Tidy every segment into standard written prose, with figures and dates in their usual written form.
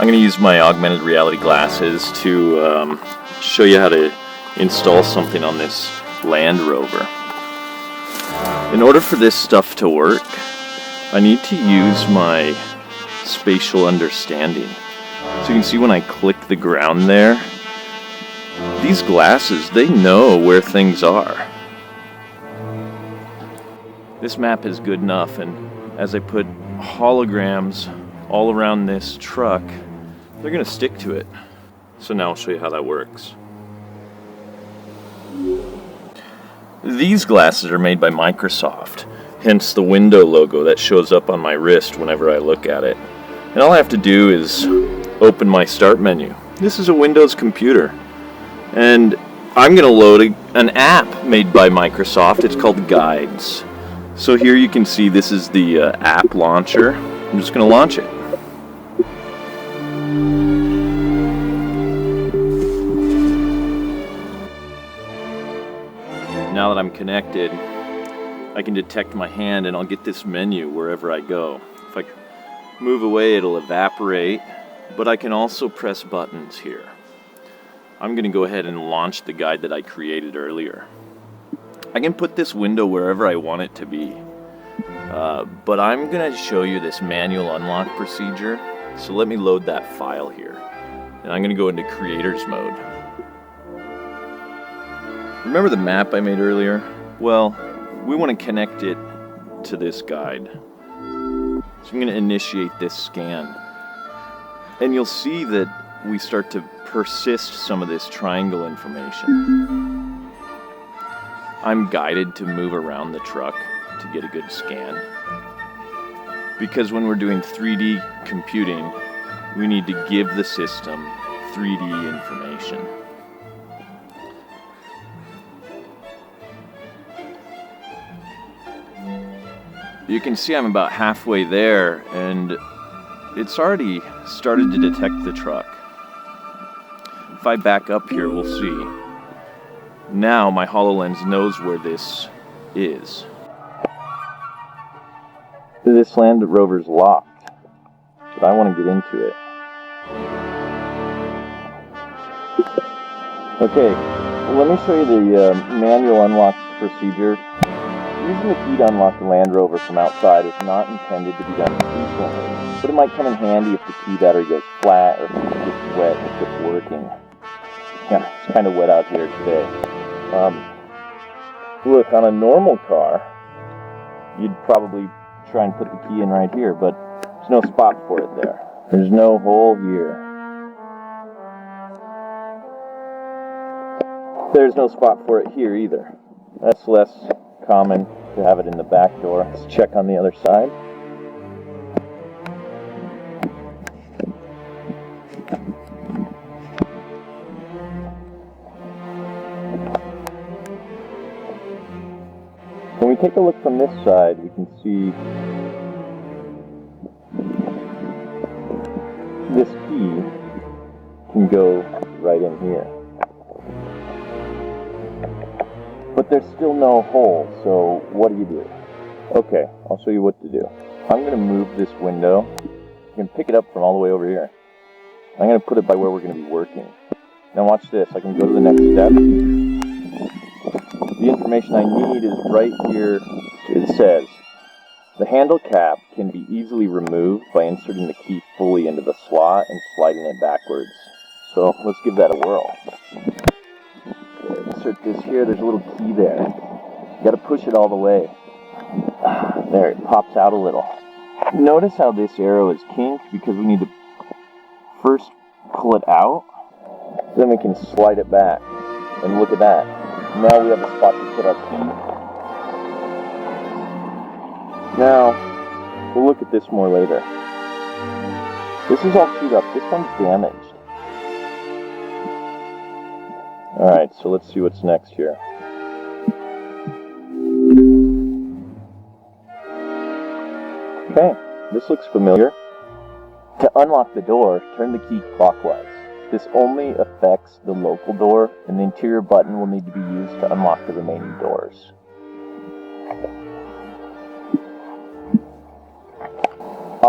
I'm going to use my augmented reality glasses to show you how to install something on this Land Rover. In order for this stuff to work, I need to use my spatial understanding. So you can see when I click the ground there, these glasses, they know where things are. This map is good enough, and as I put holograms all around this truck, they're going to stick to it. So now I'll show you how that works. These glasses are made by Microsoft, hence the window logo that shows up on my wrist whenever I look at it. And all I have to do is open my start menu. This is a Windows computer, and I'm going to load an app made by Microsoft. It's called Guides. So here you can see this is the app launcher. I'm just going to launch it. Now that I'm connected, I can detect my hand and I'll get this menu wherever I go. If I move away, it'll evaporate, but I can also press buttons here. I'm going to go ahead and launch the guide that I created earlier. I can put this window wherever I want it to be, but I'm going to show you this manual unlock procedure, so let me load that file here. And I'm going to go into creators mode. Remember the map I made earlier? Well, we want to connect it to this guide. So I'm going to initiate this scan. And you'll see that we start to persist some of this triangle information. I'm guided to move around the truck to get a good scan. Because when we're doing 3D computing, we need to give the system 3D information. You can see I'm about halfway there, and it's already started to detect the truck. If I back up here, we'll see. Now my HoloLens knows where this is. This Land Rover's locked, but I want to get into it. Okay, well, let me show you the manual unlock procedure. Using the key to unlock the Land Rover from outside is not intended to be done frequently, but it might come in handy if the key battery goes flat or if it gets wet and it quits working. Yeah, it's kind of wet out here today. Look, on a normal car, you'd probably try and put the key in right here, but there's no spot for it there. There's no hole here. There's no spot for it here either. That's less common to have it in the back door. Let's check on the other side. When we take a look from this side, we can see this key can go right in here. But there's still no hole, so what do you do? Okay, I'll show you what to do. I'm going to move this window. You can pick it up from all the way over here. I'm going to put it by where we're going to be working. Now watch this. I can go to the next step. The information I need is right here. It says, the handle cap can be easily removed by inserting the key fully into the slot and sliding it backwards. So let's give that a whirl. Insert this here, there's a little key there. You gotta push it all the way. There, it pops out a little. Notice how this arrow is kinked because we need to first pull it out, then we can slide it back. And look at that. Now we have a spot to put our key. Now, we'll look at this more later. This is all chewed up. This one's damaged. Alright, so let's see what's next here. Okay, this looks familiar. To unlock the door, turn the key clockwise. This only affects the local door, and the interior button will need to be used to unlock the remaining doors.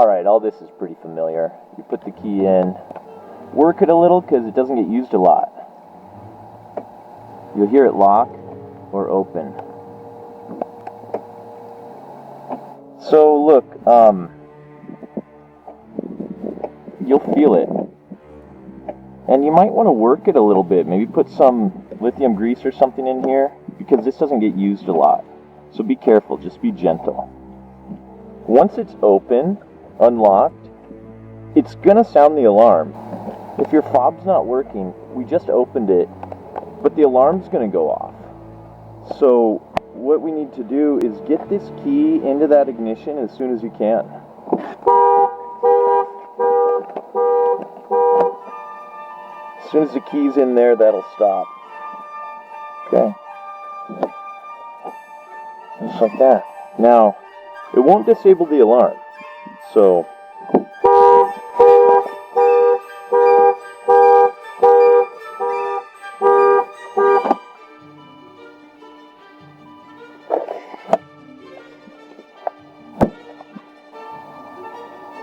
Alright, all this is pretty familiar. You put the key in, work it a little because it doesn't get used a lot. You'll hear it lock or open. So look, you'll feel it. And you might want to work it a little bit. Maybe put some lithium grease or something in here, because this doesn't get used a lot. So be careful, just be gentle. Once it's open, unlocked, it's gonna sound the alarm. If your fob's not working, we just opened it, but the alarm's gonna go off. So what we need to do is get this key into that ignition as soon as you can. As soon as the key's in there, that'll stop. Okay. Just like that. Now, it won't disable the alarm. So,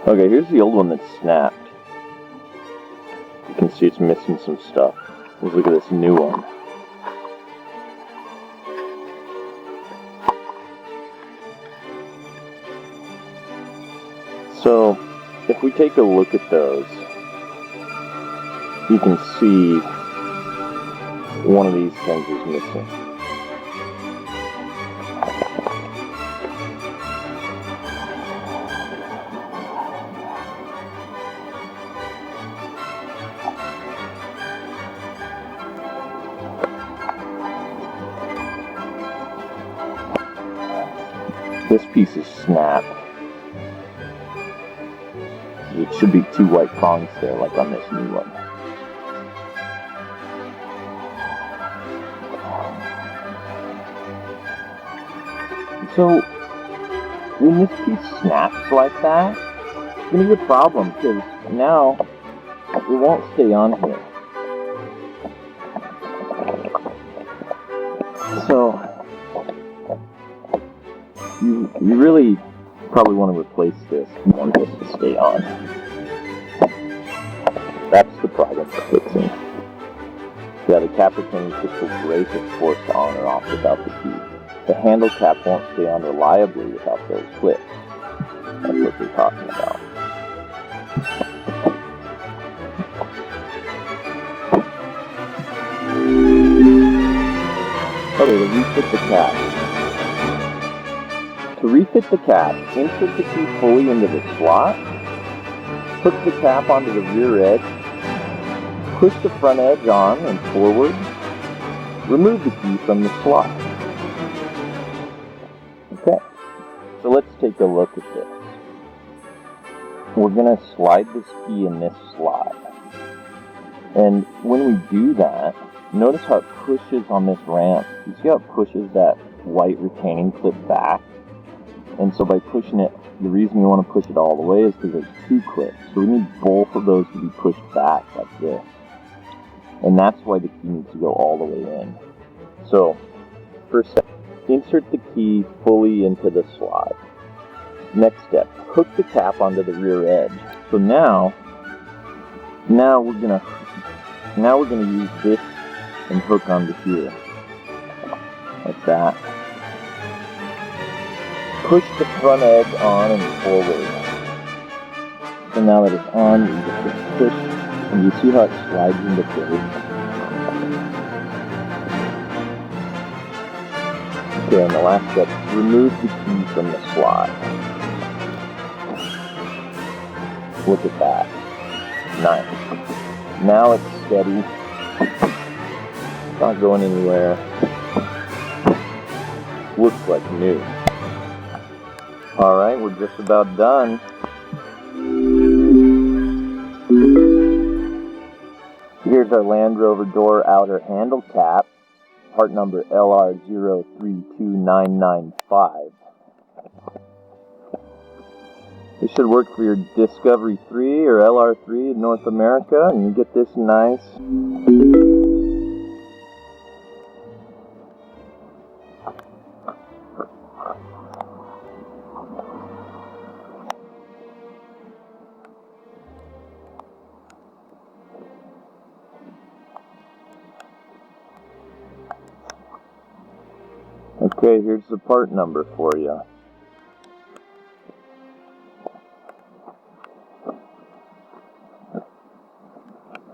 okay, here's the old one that's snapped. You can see it's missing some stuff. Let's look at this new one. So, if we take a look at those, you can see one of these things is missing. This piece is snapped. It should be 2 white prongs there, like on this new one. So, when this piece snaps like that, it's going to be a problem, because now it won't stay on here. So, you really probably want to replace this if you want this to stay on. That's the problem for fixing. Yeah, the cap retaining crystal brake is forced on or off without the key. The handle cap won't stay on reliably without those clips. That's what we're talking about. Okay, to refit the cap. To refit the cap, insert the key fully into the slot, hook the cap onto the rear edge, push the front edge on and forward, remove the key from the slot. Okay, so let's take a look at this. We're going to slide this key in this slot. And when we do that, notice how it pushes on this ramp. You see how it pushes that white retaining clip back? And so by pushing it, the reason you want to push it all the way is because there's 2 clips. So we need both of those to be pushed back like this. And that's why the key needs to go all the way in. So, first step, insert the key fully into the slot. Next step, hook the cap onto the rear edge. So now we're gonna use this and hook onto here. Like that. Push the front edge on and forward. So now that it's on, you just push, and you see how it slides into place. Okay, and the last step, remove the key from the slot. Look at that. Nice. Now it's steady. It's not going anywhere. Looks like new. Alright, we're just about done. Here's our Land Rover door outer handle cap, part number LR032995. This should work for your Discovery 3 or LR3 in North America, and you get this nice Okay, here's the part number for you.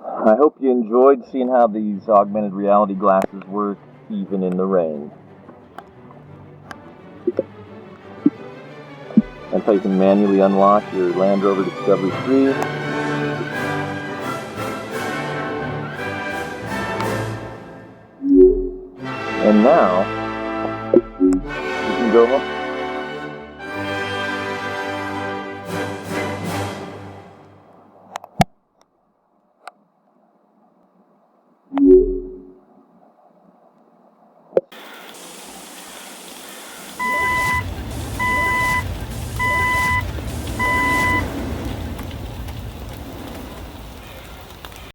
I hope you enjoyed seeing how these augmented reality glasses work even in the rain. That's how you can manually unlock your Land Rover Discovery 3. And now, you can go home.